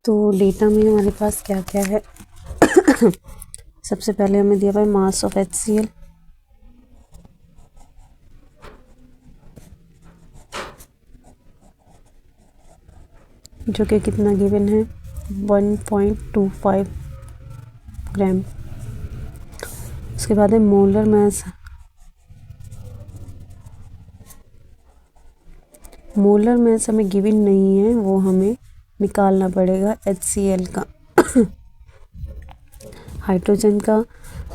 तो डेटा में हमारे पास क्या क्या है। सबसे पहले हमें दिया हुआ है मास ऑफ HCl, जो कि कितना गिवन है 1.25 ग्राम। उसके बाद है मोलर मास। मोलर मास हमें गिवन नहीं है, वो हमें निकालना पड़ेगा HCl का। हाइड्रोजन का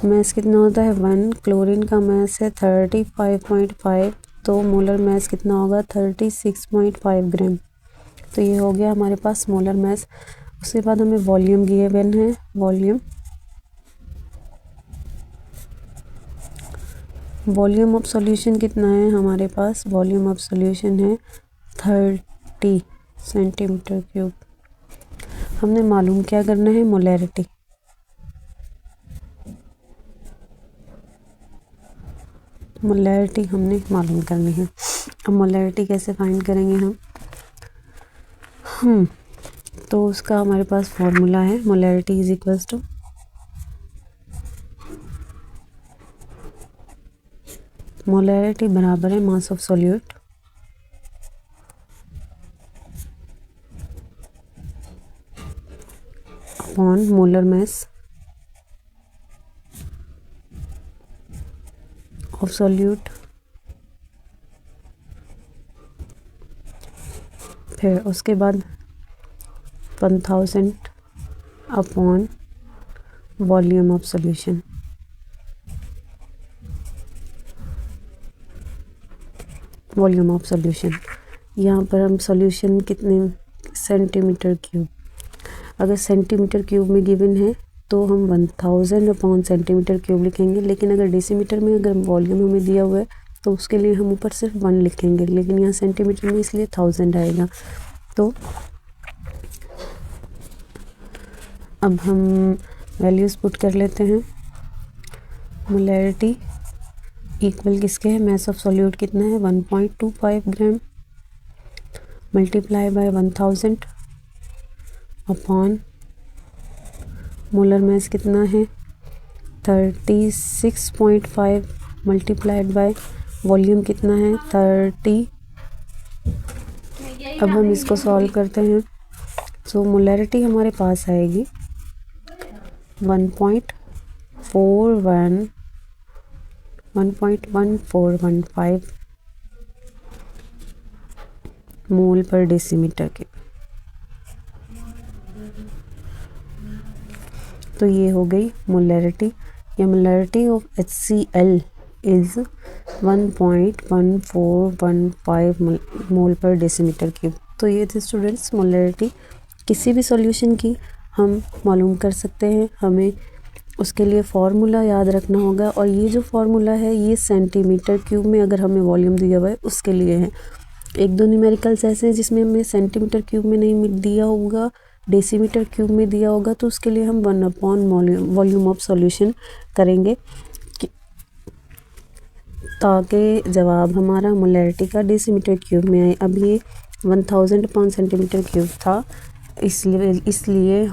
मास कितना होता है 1, क्लोरीन का मास है 35.5, तो मोलर मास कितना होगा 36.5 ग्राम। तो ये हो गया हमारे पास मोलर मास। उसके बाद हमें वॉल्यूम गिवन है। वॉल्यूम ऑफ सॉल्यूशन कितना है हमारे पास, वॉल्यूम ऑफ सॉल्यूशन है 30 सेंटीमीटर क्यूब। हमने मालूम क्या करना है, मोलैरिटी। मोलैरिटी हमने मालूम करनी है। अब मोलैरिटी कैसे फाइंड करेंगे हम तो उसका हमारे पास फॉर्मूला है, molarity is equals to molarity बराबर है mass of solute upon molar mass of solute, फिर उसके बाद 1000 upon volume of solution. Volume of solution यहाँ पर हम सॉल्यूशन कितने सेंटीमीटर क्यूब, अगर सेंटीमीटर क्यूब में गिवन है तो हम 1000 अपॉन सेंटीमीटर क्यूब लिखेंगे, लेकिन अगर डेसीमीटर में अगर वॉल्यूम हमें दिया हुआ है तो उसके लिए हम ऊपर सिर्फ 1 लिखेंगे, लेकिन यहाँ सेंटीमीटर में इसलिए 1000 आएगा। तो अब हम वैल्यूज़ पुट कर लेते हैं। मोलैरिटी इक्वल किसके है, मास ऑफ सॉल्यूट कितना है 1.25 gram multiply by 1000 upon molar mass कितना है 36.5 मल्टीप्लाइड बाय वॉल्यूम कितना है 30। अब हम इसको सॉल्व करते हैं। सो मोलैरिटी हमारे पास आएगी 1.1415 मोल पर डेसीमीटर के। तो ये हो गई मोलैरिटी, या मोलैरिटी ऑफ HCl इज़ 1.1415 मोल पर डेसीमीटर क्यूब। तो ये थे स्टूडेंट्स मोलैरिटी। किसी भी सॉल्यूशन की हम मालूम कर सकते हैं, हमें उसके लिए फार्मूला याद रखना होगा, और ये जो फार्मूला है ये सेंटीमीटर क्यूब में अगर हमें वॉल्यूम दिया हुआ है उसके लिए है। एक दो न्यूमेरिकल्स ऐसे हैं जिसमें हमें सेंटीमीटर क्यूब में नहीं दिया होगा, डेसीमीटर क्यूब में दिया होगा, तो उसके लिए हम 1 अपॉन वॉल्यूम ऑफ सॉल्यूशन करेंगे ताकि जवाब हमारा मोलैरिटी का डेसीमीटर क्यूब में आए। अब ये 1000 अपॉन सेंटीमीटर क्यूब था, इसलिए